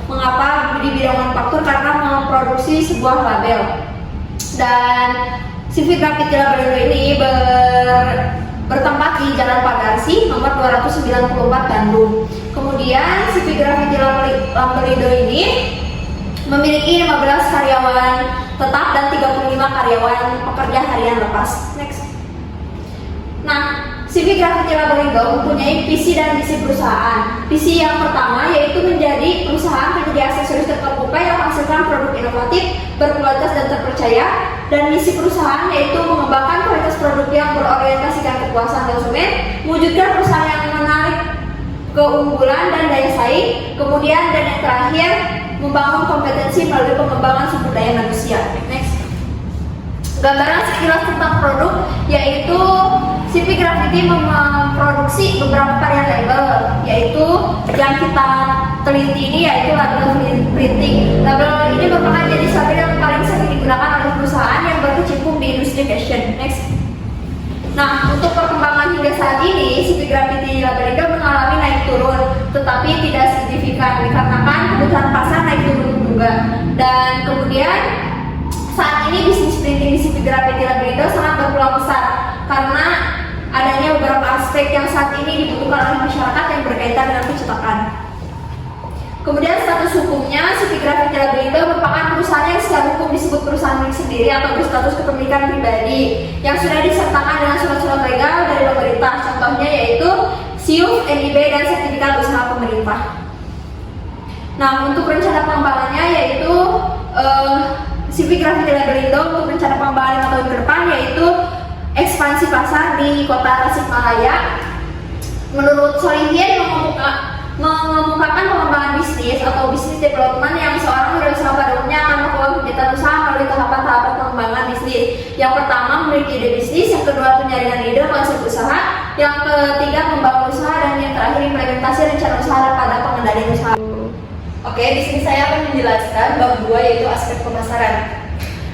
Mengapa di bidang manufaktur? Karena memproduksi sebuah label. Dan CV Grafiti Labelindo ini bertempat di Jalan Pagarsi nomor 294 Bandung. Kemudian CV Grafiti Labelindo ini memiliki 15 karyawan tetap dan 35 karyawan pekerja harian lepas. Next. Nah, CV Grafiti Labelindo mempunyai visi dan misi perusahaan. Visi yang pertama yaitu menjadi perusahaan penyedia aksesoris terkemuka yang menghasilkan produk inovatif, berkualitas dan terpercaya. Dan misi perusahaan yaitu mengembangkan kualitas produk yang berorientasikan kepuasan konsumen, mewujudkan perusahaan yang menarik keunggulan dan daya saing. Kemudian dan yang terakhir, membangun kompetensi melalui pengembangan sumber daya manusia. Next. Gambaran sekilas tentang produk yaitu CV Grafiti memproduksi beberapa varian label, yaitu yang kita teliti ini yaitu label printing. Label ini merupakan jenis label yang paling sering digunakan oleh perusahaan yang berkecimpung di industri fashion. Next. Nah, untuk perkembangan hingga saat ini, CV Grafiti Labelindo mengalami naik turun, tetapi tidak signifikan dikarenakan kebutuhan pasar naik turun juga. Dan kemudian saat ini bisnis printing di CV Grafiti Labelindo sangat berpeluang besar karena adanya beberapa aspek yang saat ini dibutuhkan oleh masyarakat yang berkaitan dengan pencetakan. Kemudian status hukumnya, CV Grafiti Labelindo merupakan perusahaan yang secara hukum disebut perusahaan milik sendiri atau berstatus kepemilikan pribadi yang sudah disertakan dengan surat-surat legal dari pemerintah. Contohnya yaitu SIUF, NIB, dan sertifikat usaha pemerintah. Nah, untuk rencana pengembangannya yaitu CV Grafiti Labelindo untuk rencana pengembangan 5 tahun ke depan yaitu ekspansi pasar di kota Tasikmalaya. Menurut Solihin mengemukakan pengembangan bisnis atau bisnis development yang seorang wirausaha pada umumnya akan melakukan kegiatan usaha melalui tahapan-tahapan pengembangan bisnis. Yang pertama memiliki ide bisnis, yang kedua penyaringan ide konsep usaha, yang ketiga membangun usaha, dan yang terakhir implementasi rencana usaha pada pengendalian usaha. Oke, di sini saya akan menjelaskan bab 2 yaitu aspek pemasaran.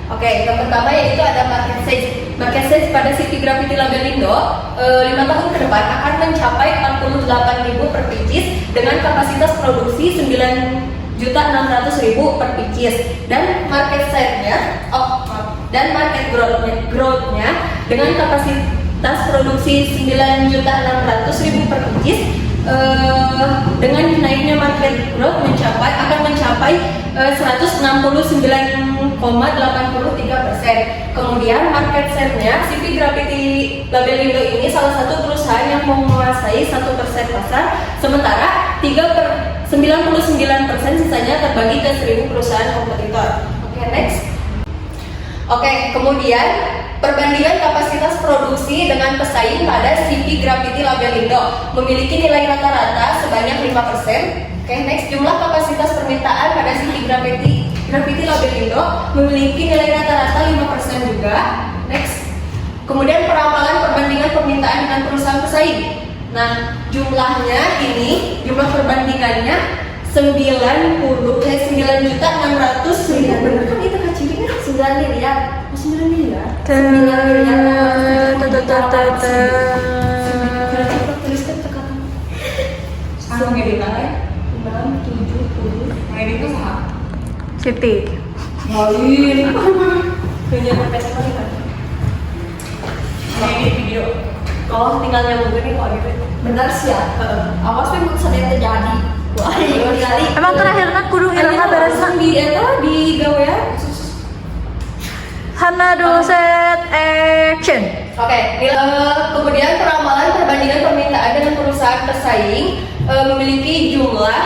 Oke, yang pertama yaitu ada market size. Market size pada CV Grafiti Labelindo 5 tahun ke depan akan mencapai 48.000 per pieces dengan kapasitas produksi 9.600.000 per pieces dan market size-nya dan market growth-nya dengan kapasitas produksi 9.600.000 per pieces dengan naiknya market growth akan mencapai 169,83%. Kemudian market share-nya CV Grafiti Labelindo ini salah satu perusahaan yang menguasai 1% pasar, sementara 99% sisanya terbagi ke 1.000 perusahaan kompetitor. Oke, next. Oke, kemudian perbandingan kapasitas produksi dengan pesaing pada CV Grafiti Labelindo memiliki nilai rata-rata sebanyak 5%. Oke, next. Jumlah kapasitas permintaan pada CV Grafiti Labelindo memiliki nilai rata-rata 5% juga. Next. Kemudian peramalan perbandingan permintaan dengan perusahaan pesaing. Nah, jumlah perbandingannya 9.600.000. Bener kan itu kacirinya 9 miliar. 9 miliar. 9 miliar. Tuliskan tekanan. Anu ngedit aja. 670. Ngedit itu sah. Siti. Lain. Punya profesor kan. Ngedit video. Kalau tinggal nyambung ini kok gitu. Benar sih ya. Awas tuh sedang terjadi. Wah, kali. Emang terakhirnya kudu ilangnya beresna di gawean. Hana do set action. Oke, kemudian peramalan perbandingan permintaan dengan perusahaan pesaing memiliki jumlah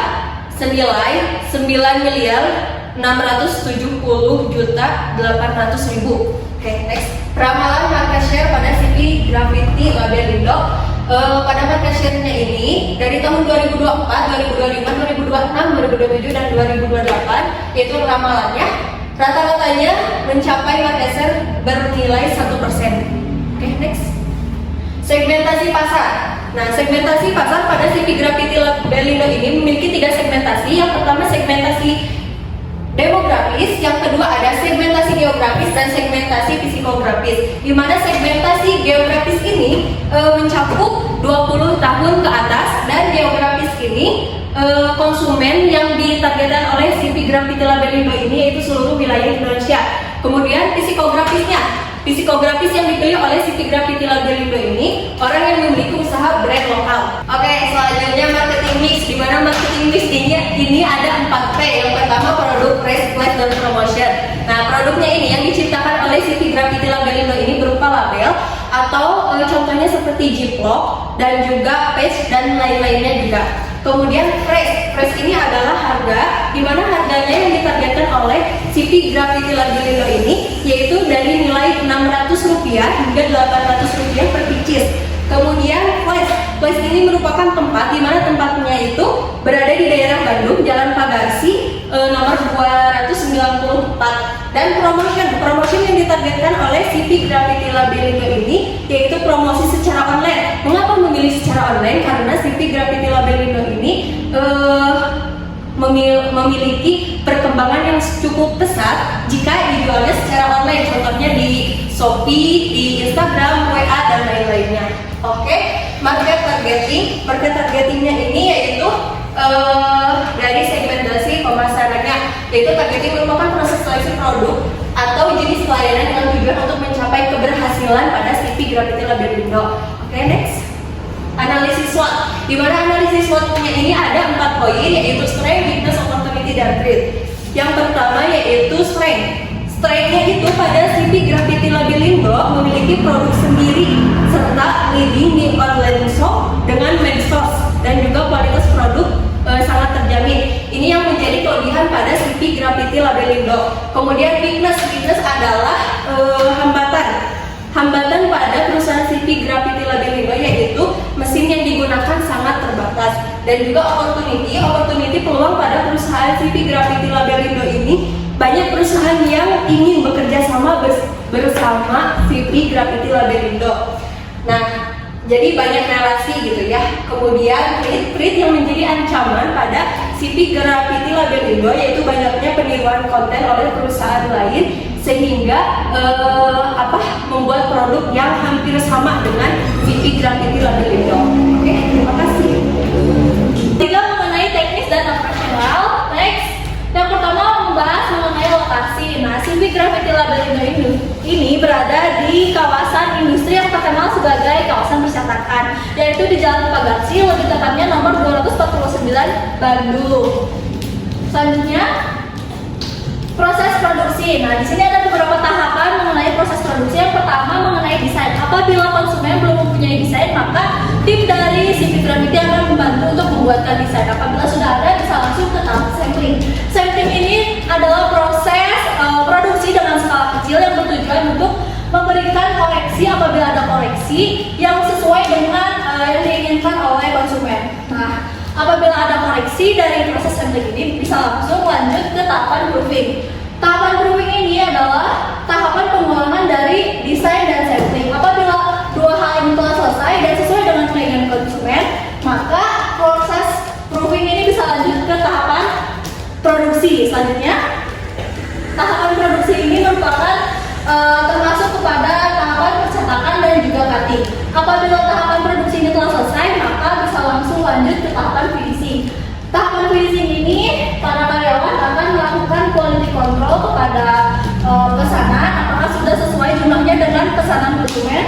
senilai 9.670.800.000. Oke, next. Peramalan market share pada CV Grafiti Labelindo pada market share-nya ini dari tahun 2024, 2025, 2026, 2027 dan 2028 yaitu ramalannya rata-ratanya mencapai market share bernilai 1%. Oke, next. Segmentasi pasar. Nah, segmentasi pasar pada CV Grafiti Labelindo ini memiliki 3 segmentasi. Yang pertama segmentasi demografis, yang kedua ada segmentasi geografis dan segmentasi psikografis. Di mana segmentasi geografis ini mencakup 20 tahun ke atas dan geografis ini konsumen yang ditarget ditargetkan oleh CV Graffiti Labelindo ini yaitu seluruh wilayah Indonesia. Kemudian psikografis yang dipilih oleh CV Graffiti Labelindo ini orang yang memiliki usaha brand lokal. Oke, selanjutnya marketing mix. Di mana marketing mix ini ada 4P. Yang pertama produk, price, place, dan promotion. Nah, produknya ini yang diciptakan oleh CV Graffiti Labelindo ini berupa label atau contohnya seperti Ziploc dan juga patch dan lain-lainnya juga. Kemudian price ini adalah harga, di mana harganya yang ditargetkan oleh CV Graffiti Labelindo ini yaitu dari nilai Rp600 hingga Rp800 per pieces. Kemudian place ini merupakan tempat di mana tempatnya itu berada di daerah Bandung, Jalan Pagarsi, nomor 294. Dan promotion yang ditargetkan oleh CV Graffiti Labelindo ini yaitu promosi secara online. Mengapa memilih secara online? Karena CV Graffiti Labelindo ini memiliki perkembangan yang cukup pesat jika dijualnya secara online, contohnya di Shopee, di Instagram, WA, dan lain-lainnya. Oke, market targetingnya ini yaitu dari segmentasi pemasarannya, yaitu targeting merupakan proses seleksi produk atau jenis pelayanan dengan tujuan untuk mencapai keberhasilan pada CV Graffiti Labelindo. Oke, next. Analisis SWOT, di mana analisis SWOT-nya ini ada 4 poin, yaitu strength, weakness, opportunity, dan threat. Yang pertama yaitu strength. Strength-nya itu pada CV Graffiti Labelindo memiliki produk sendiri serta leading di online shop dengan main source dan juga kualitas produk sangat terjamin. Ini yang menjadi kelebihan pada CV Graffiti Labelindo. Kemudian weakness adalah hambatan pada perusahaan CV Graffiti Labelindo yaitu mesin yang digunakan sangat terbatas. Dan juga opportunity peluang pada perusahaan CV Graffiti Labelindo ini banyak perusahaan yang ingin bekerja sama bersama CV Graffiti Labelindo. Nah, jadi banyak relasi gitu ya. Kemudian threat yang menjadi ancaman pada CV Graffiti Labelindo yaitu banyaknya peniruan konten oleh perusahaan lain sehingga membuat produk yang hampir sama dengan CV Graffiti Labelindo. Oke, terima kasih. Tiga mengenai teknis dan operasional. Next. Yang pertama membahas mengenai lokasi. Nah, CV Graffiti Labelindo ini berada di kawasan industri yang terkenal sebagai kawasan percetakan, yaitu di Jalan Pagarsi, lebih tepatnya nomor 249 Bandung. Selanjutnya proses produksi. Nah, di sini ada beberapa tahapan mengenai proses produksi. Yang pertama mengenai desain. Apabila konsumen belum mempunyai desain, maka tim dari CV Graffiti akan membantu untuk membuatkan desain. Apabila sudah ada, bisa langsung ke tahap sampling. Sampling ini adalah proses produksi dengan skala kecil yang bertujuan untuk memberikan koleksi apabila ada koleksi yang sesuai dengan yang diinginkan oleh konsumen. Nah, apabila ada koleksi dari proses sampling ini, bisa langsung lanjut ke tahapan proofing. Tahapan proofing ini adalah tahapan pengulangan dari desain dan sampling. Apabila dua hal ini telah selesai dan sesuai dengan keinginan konsumen, maka proses proofing ini bisa lanjut ke tahapan produksi. Selanjutnya, tahapan produksi ini merupakan termasuk kepada tahapan percetakan dan juga cutting. Apabila tahapan produksi ini telah selesai, maka bisa langsung lanjut ke tahapan finishing. Tahapan finishing ini, para karyawan akan melakukan quality control kepada pesanan, apakah sudah sesuai jumlahnya dengan pesanan konsumen.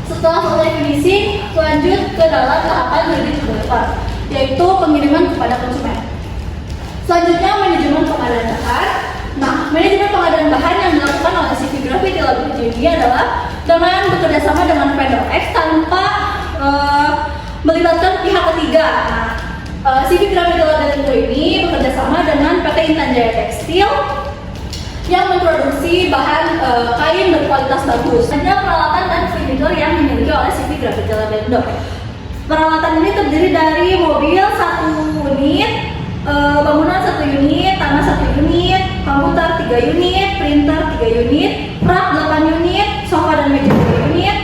Setelah selesai finishing, lanjut ke dalam tahapan ready to deliver, yaitu pengiriman kepada konsumen. Selanjutnya, manajemen pengadaan bahan. Nah, manajemen pengadaan bahan yang dilakukan oleh CV Graffiti Labelindo ini adalah dengan bekerjasama dengan vendor X tanpa melibatkan pihak ketiga. Nah, CV Graffiti Labelindo ini bekerjasama dengan PT Intan Jaya Tekstil yang memproduksi bahan kain berkualitas bagus. Ada peralatan dan furnitur yang dimiliki oleh CV Graffiti Labelindo. Peralatan ini terdiri dari mobil 1 unit, bangunan 1 unit, tanah 1 unit, komputer 3 unit, printer 3 unit, rak 8 unit, sofa dan meja 3 unit,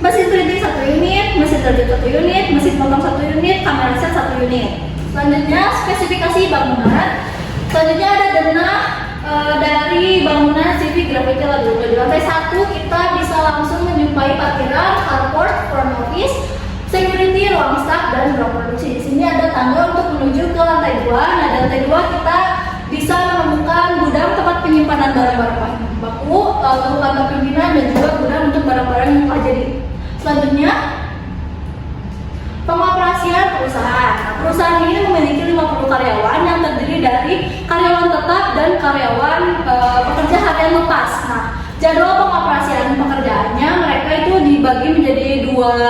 mesin printing 1 unit, mesin jahit 1 unit, mesin potong 1 unit, kamera set 1 unit. Selanjutnya spesifikasi bangunan. Selanjutnya ada denah dari bangunan CV Graffiti Labelindo. Di lantai 1 kita bisa langsung menjumpai parkiran, carport, front office, security, ruang staff, dan ruang produksi. Di sini ada tangga untuk menuju ke lantai 2. Nah, di lantai 2 kita penyimpanan barang-barang baku, untuk kantor pimpinan dan juga gudang untuk barang-barang yang telah jadi. Selanjutnya, pengoperasian perusahaan. Nah, perusahaan ini memiliki 50 karyawan yang terdiri dari karyawan tetap dan karyawan pekerja harian lepas. Nah, jadwal pengoperasian pekerjaannya mereka itu dibagi menjadi 2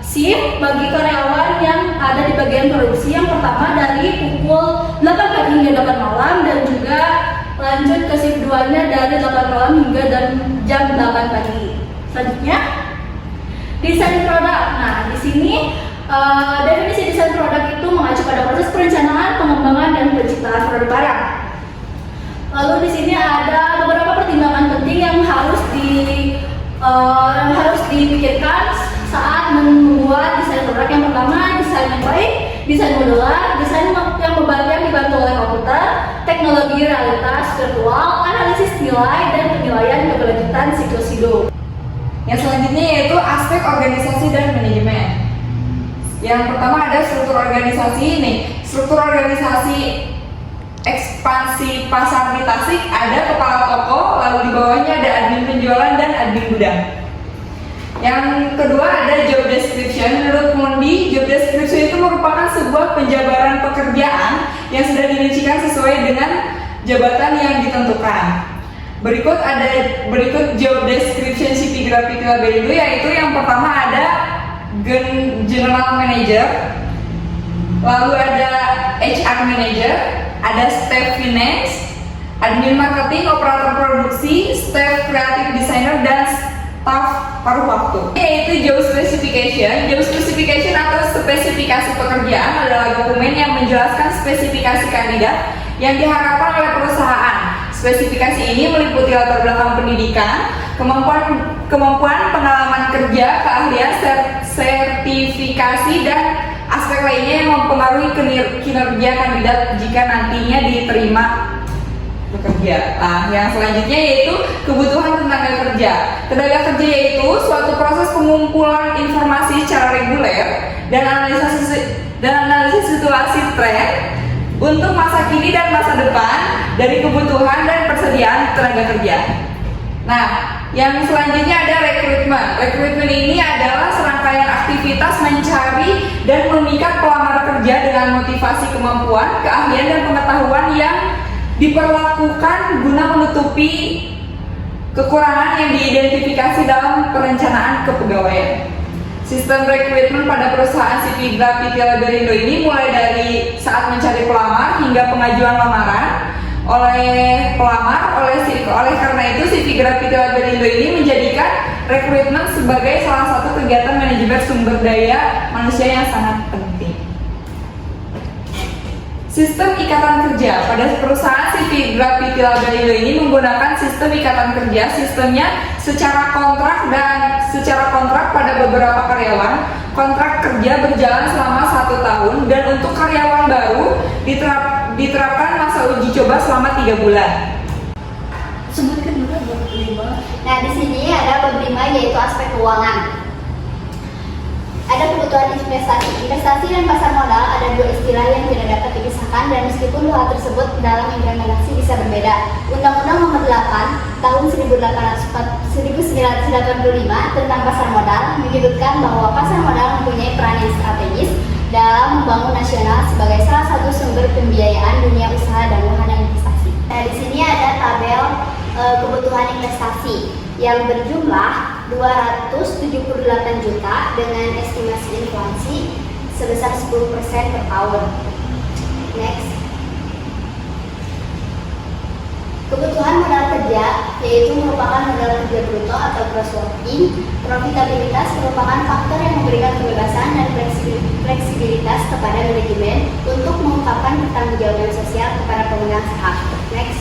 shift bagi karyawan yang ada di bagian produksi. Yang pertama dari pukul 8 pagi hingga 8 malam dan juga lanjut ke shift 2-nya dari 8 malam hingga dan jam 8 pagi. Selanjutnya, desain produk. Nah, di sini definisi desain produk itu mengacu pada proses perencanaan, pengembangan, dan penciptaan produk barang. Lalu di sini ada beberapa pertimbangan penting yang harus dipikirkan saat membuat desain produk. Yang pertama, desain yang baik, desain modular, desain yang dibantu oleh komputer, teknologi realitas virtual, analisis nilai, dan penilaian keberlanjutan siklus hidup. Yang selanjutnya yaitu aspek organisasi dan manajemen. Yang pertama ada struktur organisasi nih. Struktur organisasi ekspansi pasar di Tasik ada kepala toko, lalu di bawahnya ada admin penjualan dan admin gudang. Yang kedua ada job description. Menurut Mundi, job description itu merupakan sebuah penjabaran pekerjaan yang sudah dirincikan sesuai dengan jabatan yang ditentukan. Berikut job description CV Grafiti Labelindo, yaitu yang pertama ada General Manager, lalu ada HR Manager, ada Staff Finance, Admin Marketing, Operator Produksi, Staff Creative Designer, dan Staff paruh waktu. Yaitu job specification. Job specification atau spesifikasi pekerjaan adalah dokumen yang menjelaskan spesifikasi kandidat yang diharapkan oleh perusahaan. Spesifikasi ini meliputi latar belakang pendidikan, kemampuan pengalaman kerja, keahlian, sertifikasi, dan aspek lainnya yang mempengaruhi kinerja kandidat jika nantinya diterima bekerja. Nah, yang selanjutnya yaitu kebutuhan tenaga kerja. Tenaga kerja yaitu suatu proses pengumpulan informasi secara reguler dan analisis situasi tren untuk masa kini dan masa depan dari kebutuhan dan persediaan tenaga kerja. Nah, yang selanjutnya ada rekrutmen. Rekrutmen ini adalah serangkaian aktivitas mencari dan memikat pelamar kerja dengan motivasi kemampuan, keahlian, dan pengetahuan yang diperlakukan guna menutupi kekurangan yang diidentifikasi dalam perencanaan kepegawaian. Sistem rekrutmen pada perusahaan CV Grafiti Labelindo ini mulai dari saat mencari pelamar hingga pengajuan lamaran oleh pelamar. Oleh karena itu CV Grafiti Labelindo ini menjadikan rekrutmen sebagai salah satu kegiatan manajemen sumber daya manusia yang sangat penting. Sistem ikatan kerja pada perusahaan CV Grafiti Labelindo ini menggunakan sistem ikatan kerja. Sistemnya secara kontrak pada beberapa karyawan. Kontrak kerja berjalan selama 1 tahun dan untuk karyawan baru diterapkan masa uji coba selama 3 bulan. Sebutkan juga bab 5. Nah, di sini ada bab 5 yaitu aspek keuangan. Ada kebutuhan investasi. Investasi dan pasar modal ada 2 istilah yang tidak dapat dipisahkan dan meskipun hal tersebut dalam implementasi bisa berbeda. Undang-Undang Nomor 8 Tahun 1985 tentang pasar modal menyebutkan bahwa pasar modal mempunyai peran yang strategis dalam membangun nasional sebagai salah satu sumber pembiayaan dunia usaha dan wahana investasi. Nah, di sini ada tabel kebutuhan investasi yang berjumlah 278 juta dengan estimasi inflasi sebesar 10% per tahun. Next. Kebutuhan modal kerja yaitu merupakan modal kerja bruto atau gross working. Profitabilitas merupakan faktor yang memberikan kebebasan dan fleksibilitas kepada manajemen untuk mengungkapkan pertanggungjawaban sosial kepada pemegang saham. Next.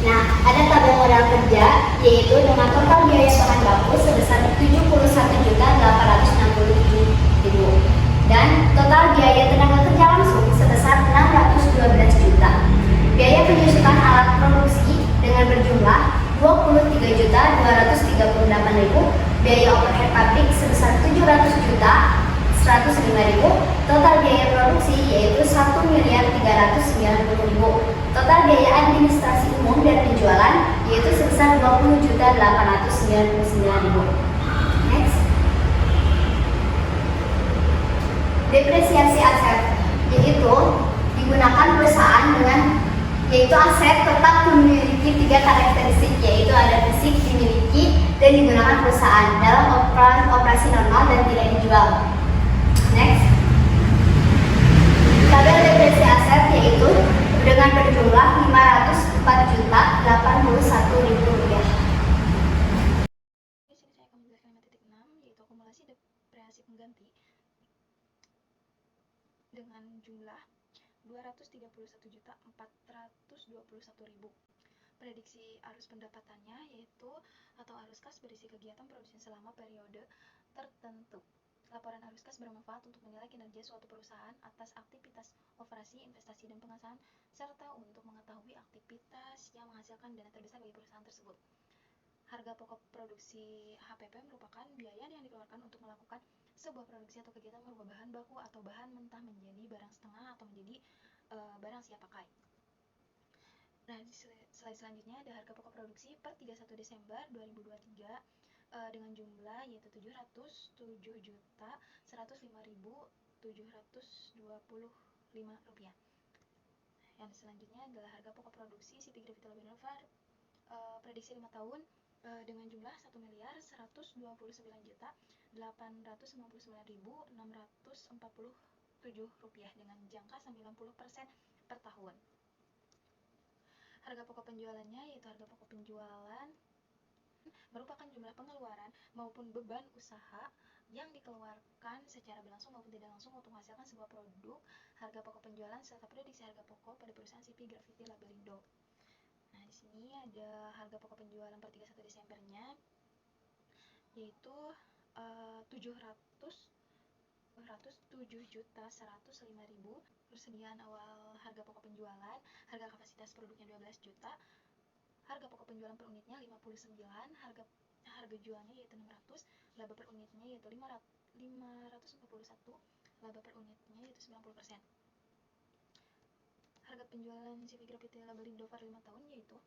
Nah, ada tabel modal kerja yaitu dengan total biaya bahan baku sebesar 71.867.000 dan total biaya tenaga kerja langsung sebesar 612 juta. Biaya penyusutan alat produksi dengan berjumlah 23.238.000, biaya overhead pabrik sebesar 700 juta 105.000, total biaya produksi yaitu 1.390.000, total biaya administrasi umum dan penjualan yaitu sebesar 20.899.000. Next. Depresiasi aset yaitu digunakan perusahaan yaitu aset tetap memiliki 3 karakteristik, yaitu ada fisik, dimiliki, dan digunakan perusahaan dalam operasi normal dan tidak dijual. Next. Tabel depresi aset yaitu dengan berjumlah 504.081.000 rupiah. Di sini saya akan menjelaskan 5.6 yaitu akumulasi depresiasi pengganti dengan jumlah 231.421.000. Prediksi arus pendapatannya yaitu atau arus kas berisi kegiatan produksi selama periode tertentu. Laporan arus kas bermanfaat untuk menilai kinerja suatu perusahaan atas aktivitas operasi, investasi, dan penguasaan, serta untuk mengetahui aktivitas yang menghasilkan dana terbesar bagi perusahaan tersebut. Harga pokok produksi HPP merupakan biaya yang dikeluarkan untuk melakukan sebuah produksi atau kegiatan merubah bahan baku atau bahan mentah menjadi barang setengah atau menjadi barang siap pakai. Nah, di slide selanjutnya ada harga pokok produksi per 31 Desember 2023 dengan jumlah yaitu 707.105.725 rupiah. Yang selanjutnya adalah harga pokok produksi CP Gravity Lab Indovar prediksi 5 tahun dengan jumlah 1.199.899.647 rupiah dengan jangka 90% per tahun. Harga pokok penjualannya yaitu harga pokok penjualan merupakan jumlah pengeluaran maupun beban usaha yang dikeluarkan secara berlangsung maupun tidak langsung untuk menghasilkan sebuah produk. Harga pokok penjualan serta prediksi harga pokok pada perusahaan CP Gravity Labelindo. Nah, di sini ada harga pokok penjualan per 31 Desembernya yaitu 707.105.000. Persediaan awal harga pokok penjualan, harga kapasitas produknya 12 juta, harga pokok penjualan per unitnya 59, harga jualnya yaitu 600, laba per unitnya yaitu 541, laba per unitnya yaitu 90%. Harga penjualan CV Gravity Label Indovar 5 tahun yaitu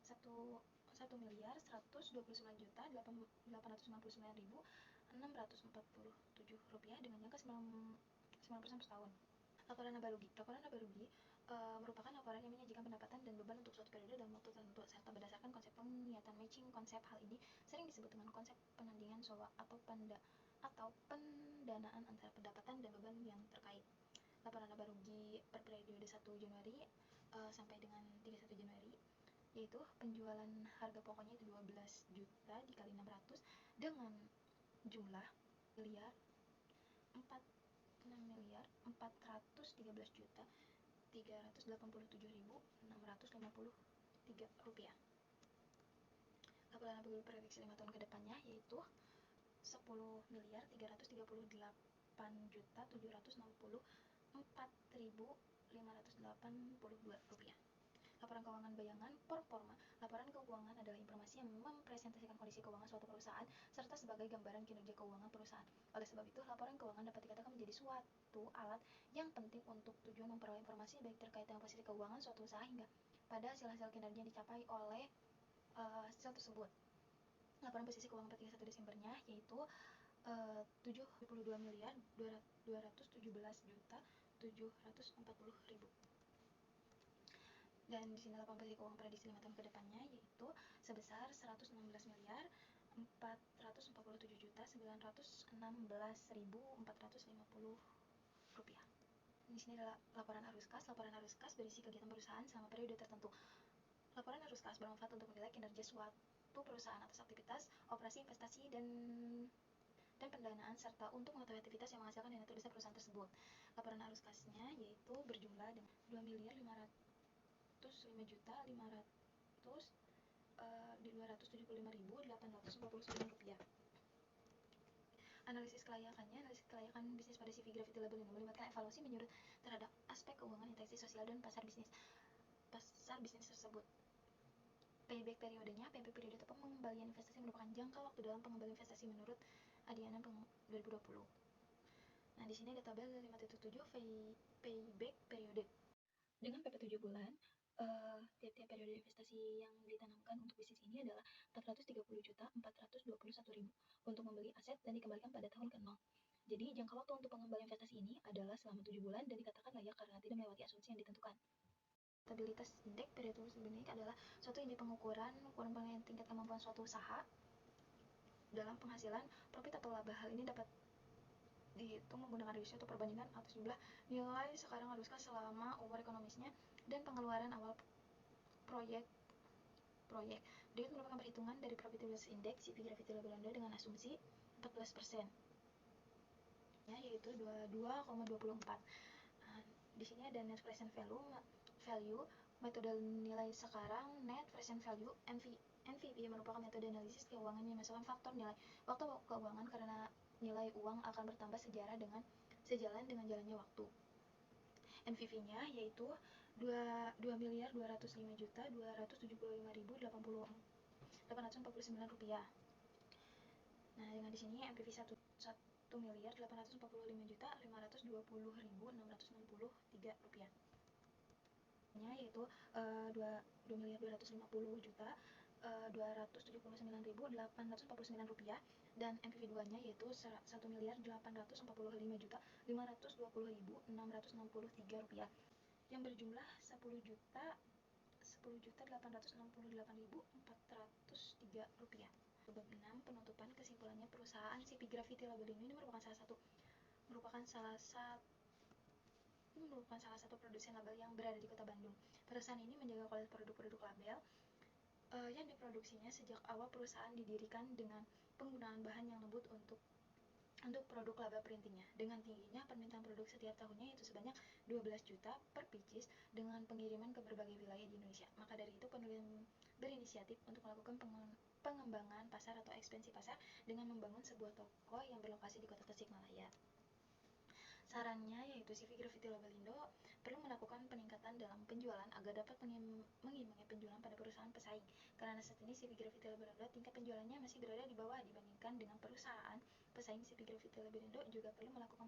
1.1.899.647 rupiah dengan jangka 9% per tahun. Laporan laba rugi. Laporan laba rugi merupakan laporan yang menyajikan pendapatan dan beban untuk suatu periode dalam waktu tertentu serta berdasarkan konsep penglihatan matching konsep. Hal ini sering disebut dengan konsep penandingan SOWA atau pendanaan antara pendapatan dan beban yang terkait. Laporan laba rugi per periode 1 Januari sampai dengan 31 Januari yaitu penjualan harga pokoknya itu 12 juta dikali 600 dengan jumlah miliar 4.413.387.653 rupiah. Laporan laba rugi prediksi 5 tahun ke depannya yaitu 10.338.764.582 rupiah. Laporan keuangan bayangan performa. Laporan keuangan adalah informasi yang mempresentasikan kondisi keuangan suatu perusahaan serta sebagai gambaran kinerja keuangan perusahaan. Oleh sebab itu, laporan keuangan dapat dikatakan menjadi suatu alat yang penting untuk tujuan memperoleh informasi baik terkait dengan posisi keuangan suatu usaha hingga pada hasil-hasil kinerja yang dicapai oleh hasil tersebut. Laporan posisi keuangan per 31 Desembernya yaitu 72.217.740.000. Dan di sini laporan posisi keuangan prediksi 5 tahun ke depannya yaitu sebesar 116.447.916.450 rupiah. Di sini adalah laporan arus kas. Laporan arus kas berisi kegiatan perusahaan selama periode tertentu. Laporan arus kas bermanfaat untuk menilai kinerja suatu perusahaan atas aktivitas, operasi, investasi, dan pendanaan serta untuk mengetahui aktivitas yang menghasilkan dana terbesar perusahaan tersebut. Laporan arus kasnya yaitu berjumlah 2.575.275.849 rupiah. Analisis kelayakannya, analisis kelayakan bisnis pada CV Gravity Label ini melibatkan evaluasi menurut terhadap aspek keuangan, interaksi sosial, dan pasar bisnis tersebut. Payback periodenya, payback periode atau pengembalian investasi merupakan jangka waktu dalam pengembalian investasi menurut Adiana 2020. Nah, di sini ada tabel 5.7 payback periode. Dengan PP 7 bulan, tiap-tiap periode investasi yang ditanamkan untuk bisnis ini adalah 430.421.000 untuk membeli aset dan dikembalikan pada tahun ke-0. Jadi, jangka waktu untuk pengembalian investasi ini adalah selama 7 bulan dan dikatakan layak karena tidak melewati asumsi yang ditentukan. Stabilitas indeks periodikus indeks adalah suatu indeks ukuran tingkat kemampuan suatu usaha dalam penghasilan, profit atau laba. Hal ini dapat dihitung menggunakan rasio atau perbandingan atas jumlah nilai sekarang harus kas selama umur ekonomisnya dan pengeluaran awal proyek. Debit merupakan perhitungan dari probabilitas indeks CV Gravity Labelando dengan asumsi 14%, ya, yaitu 22,24. Di sini ada net present value, metode nilai sekarang, net present value, NPV merupakan metode analisis keuangan yang memasukkan faktor nilai waktu keuangan karena nilai uang akan bertambah sejalan dengan jalannya waktu. NPV-nya yaitu 2.205.275.849 rupiah. Nah, dengan di sini NPV 1.845.520.663 rupiah. Yaitu 2.279.849 rupiah, dan NPV 2-nya yaitu 1.845.520.663 rupiah yang berjumlah 10.868.403 rupiah. Bab 6 penutupan. Kesimpulannya, perusahaan CV Gravity Labelando ini merupakan salah satu produsen label yang berada di Kota Bandung. Perusahaan ini menjaga kualitas produk-produk label yang diproduksinya sejak awal perusahaan didirikan dengan penggunaan bahan yang lembut untuk produk label printingnya. Dengan tingginya permintaan produk setiap tahunnya yaitu sebanyak 12 juta per pieces dengan pengiriman ke berbagai wilayah di Indonesia. Maka dari itu penulis berinisiatif untuk melakukan pengembangan pasar atau ekspansi pasar dengan membangun sebuah toko yang berlokasi di Kota Tasikmalaya. Sarannya yaitu CV Gravity Labelando perlu melakukan peningkatan dalam penjualan agar dapat mengimbangi penjualan pada perusahaan pesaing. Karena saat ini CV Gravity Labelando tingkat penjualannya masih berada di bawah dibandingkan dengan perusahaan pesaing. CV Gravity Labelando juga perlu melakukan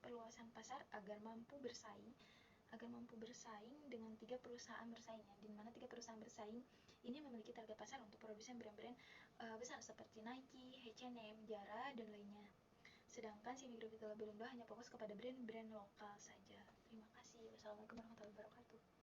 perluasan pasar agar mampu bersaing dengan 3 perusahaan bersaingnya, di mana 3 perusahaan bersaing ini memiliki target pasar untuk produsen brand-brand besar seperti Nike, H&M, Zara, dan lainnya. Sedangkan CV Gravity Labelando hanya fokus kepada brand-brand lokal saja. Terima kasih. Wassalamualaikum warahmatullahi wabarakatuh.